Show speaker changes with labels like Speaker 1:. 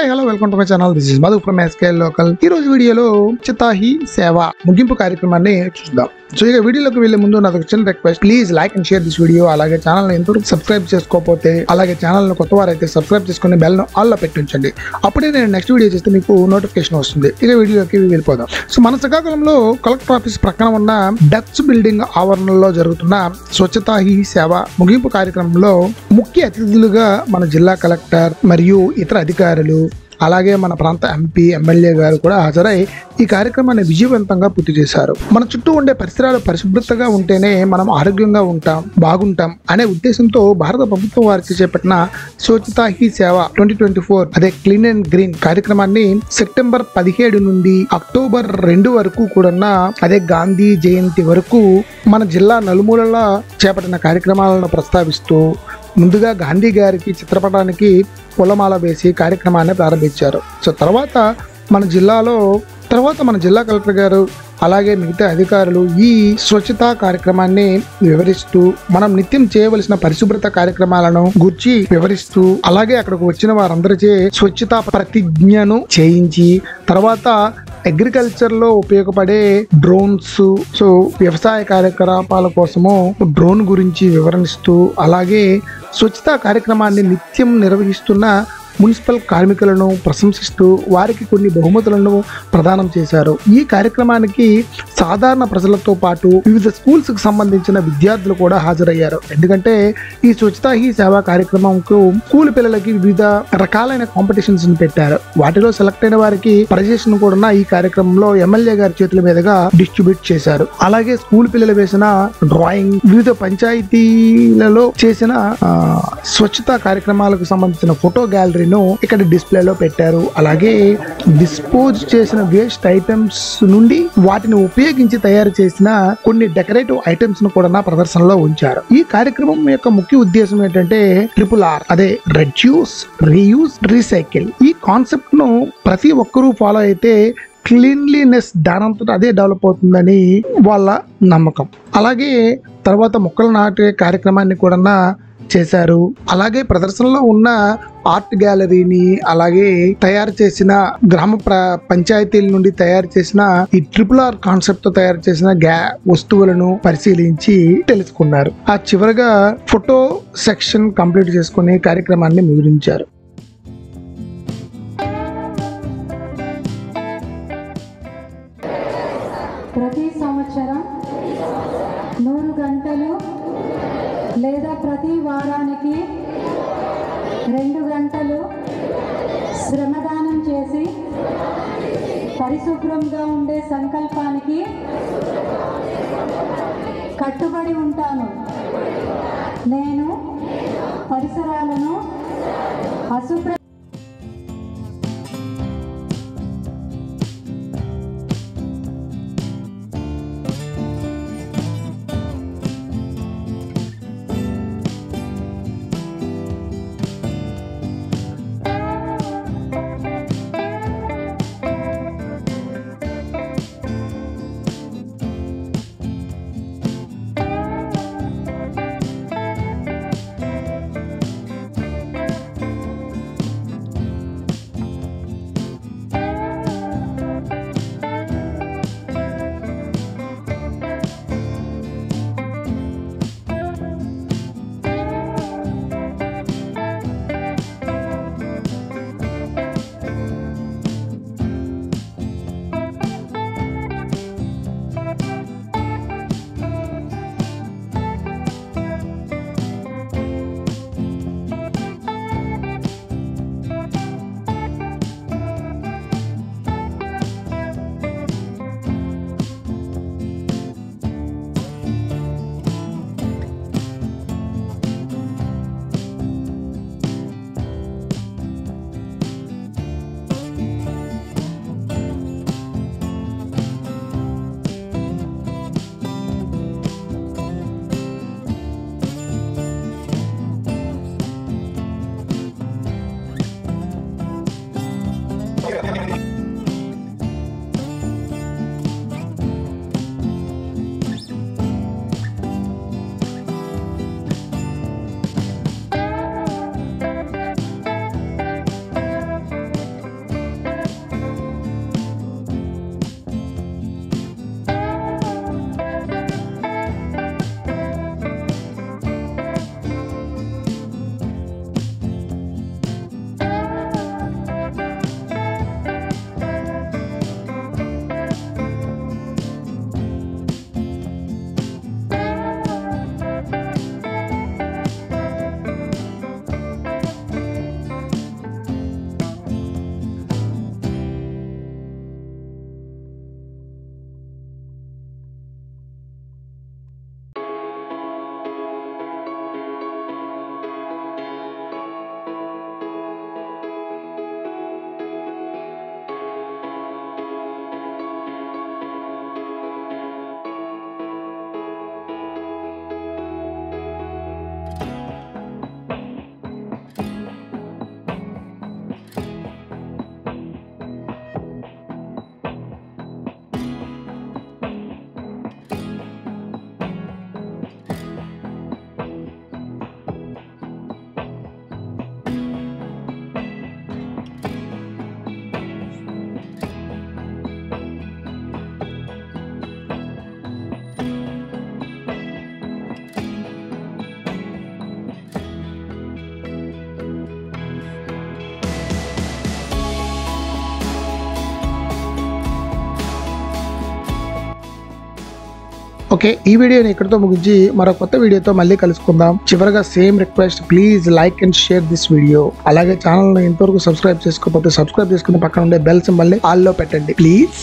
Speaker 1: Hi hello welcome to my channel. This is Madhu from SKL local. ఈ రోజు వీడియోలో స్వచ్ఛతా he సేవ ముగింపు కార్యక్రమాన్ని చూద్దాం. సో ఇక వీడియోలోకి వెళ్లే ముందు నాకు చిన్న request, please like and share this video. అలాగే ఛానల్ ని ఎంతవరకు సబ్స్క్రైబ్ చేసుకోకపోతే, అలాగే ఛానల్ ని కొత్త వారైతే సబ్స్క్రైబ్ చేసుకుని బెల్ ను ఆల్ లో పెట్టి ఉంచండి. అప్పుడే నేను నెక్స్ట్ వీడియో చేస్తే మీకు నోటిఫికేషన్ వస్తుంది. ఇక వీడియోకి వెళ్ళిపోదాం. సో మన శ్రీకాకుళంలో కలెక్టర్ ఆఫీస్ ప్రక్కన ఉన్న డచ్ బిల్డింగ్ ఆవరణలో జరుగుతున్న స్వచ్ఛతా హీ సేవ ముగింపు కార్యక్రమంలో ముఖ్య అతిథులుగా మన జిల్లా కలెక్టర్ మరియు ఇతర అధికారులు, అలాగే మన ప్రాంత ఎంపీ, ఎమ్మెల్యే గారు కూడా హాజరై ఈ కార్యక్రమాన్ని విజయవంతంగా పూర్తి చేశారు. మన చుట్టూ ఉండే పరిసరాలు పరిశుభ్రతగా ఉంటేనే మనం ఆరోగ్యంగా ఉంటాం, బాగుంటాం అనే ఉద్దేశంతో భారత ప్రభుత్వం వారికి చేపట్టిన స్వచ్ఛతా హీ సేవ 2024 అదే క్లీన్ అండ్ గ్రీన్ కార్యక్రమాన్ని సెప్టెంబర్ 17 నుండి అక్టోబర్ 2 వరకు కూడా అదే గాంధీ జయంతి వరకు మన జిల్లా నలుమూలలా చేపట్టిన కార్యక్రమాలను ప్రస్తావిస్తూ ముందుగా గాంధీ గారికి చిత్రపటానికి పూలమాల వేసి కార్యక్రమాన్ని ప్రారంభించారు. సో తర్వాత మన జిల్లా కలెక్టర్ గారు అలాగే మిగతా అధికారులు ఈ స్వచ్ఛతా కార్యక్రమాన్ని వివరిస్తూ, మనం నిత్యం చేయవలసిన పరిశుభ్రత కార్యక్రమాలను గురించి వివరిస్తూ, అలాగే అక్కడికి వచ్చిన వారందరిచే స్వచ్ఛతా ప్రతిజ్ఞను చేయించి, తర్వాత అగ్రికల్చర్ లో ఉపయోగపడే డ్రోన్స్, సో వ్యవసాయ కార్యకలాపాల కోసము డ్రోన్ గురించి వివరిస్తూ, అలాగే స్వచ్ఛతా కార్యక్రమాన్ని నిత్యం నిర్వహిస్తున్న మున్సిపల్ కార్మికులను ప్రశంసిస్తూ వారికి కొన్ని బహుమతులను ప్రదానం చేశారు. ఈ కార్యక్రమానికి సాధారణ ప్రజలతో పాటు వివిధ స్కూల్స్ కు సంబంధించిన విద్యార్థులు కూడా హాజరయ్యారు. ఎందుకంటే ఈ స్వచ్ఛతా హీ సేవా కార్యక్రమంకు స్కూల్ పిల్లలకి వివిధ రకాలైన కాంపిటీషన్స్ పెట్టారు. వాటిలో సెలెక్ట్ అయిన వారికి ప్రైజెస్ ను కూడా ఈ కార్యక్రమంలో ఎమ్మెల్యే గారి చేతుల మీదుగా డిస్ట్రిబ్యూట్ చేశారు. అలాగే స్కూల్ పిల్లలు వేసిన డ్రాయింగ్, వివిధ పంచాయతీలలో చేసిన స్వచ్ఛతా కార్యక్రమాలకు సంబంధించిన ఫోటో గ్యాలరీ ఇక్కడ డిస్ప్లేలో పెట్టారు. అలాగే డిస్పోజ్ చేసిన వేస్ట్ ఐటమ్స్ నుండి వాటిని ఉపయోగించి తయారు చేసిన కొన్ని డెకరేటివ్ ఐటమ్స్ ను కూడా ప్రదర్శనలో ఉంచారు. ఈ కార్యక్రమం యొక్క ముఖ్య ఉద్దేశం ఏంటంటే RRR అదే రెడ్యూస్, రీయూజ్, రీసైకిల్. ఈ కాన్సెప్ట్ ను ప్రతి ఒక్కరూ ఫాలో అయితే క్లీన్లీనెస్ దానంతట అదే డెవలప్ అవుతుందని వాళ్ళ నమ్మకం. అలాగే తర్వాత మొక్కలు నాటే కార్యక్రమాన్ని కూడా చేశారు. అలాగే ప్రదర్శనలో ఉన్న ఆర్ట్ గ్యాలరీని, అలాగే తయారు చేసిన గ్రామ పంచాయతీల నుండి తయారు చేసిన ఈ RRR కాన్సెప్ట్ తో తయారు చేసిన వస్తువులను పరిశీలించి తెలుసుకున్నారు. ఆ చివరగా ఫోటో సెక్షన్ కంప్లీట్ చేసుకుని కార్యక్రమాన్ని ముగించారు.
Speaker 2: ప్రతి సంవత్సరం 100 గంటలు లేదా ప్రతి వారానికి 2 గంటలు శ్రమదానం చేసి పరిశుభ్రంగా ఉండే సంకల్పానికి కట్టుబడి ఉంటాను. నేను పరిసరాలను అశుభ్ర
Speaker 1: ఓకే, ఈ వీడియోని ఇక్కడితో ముగించి మరో కొత్త వీడియోతో మళ్ళీ కలుసుకుందాం. చివరగా same request, please like and share this video. అలాగే ఛానల్ ని ఇంతవరకు సబ్స్క్రైబ్ చేసుకోకపోతే సబ్స్క్రైబ్ చేసుకుని పక్కన ఉండే బెల్ సింబల్ ని ఆల్ లో పెట్టండి ప్లీజ్.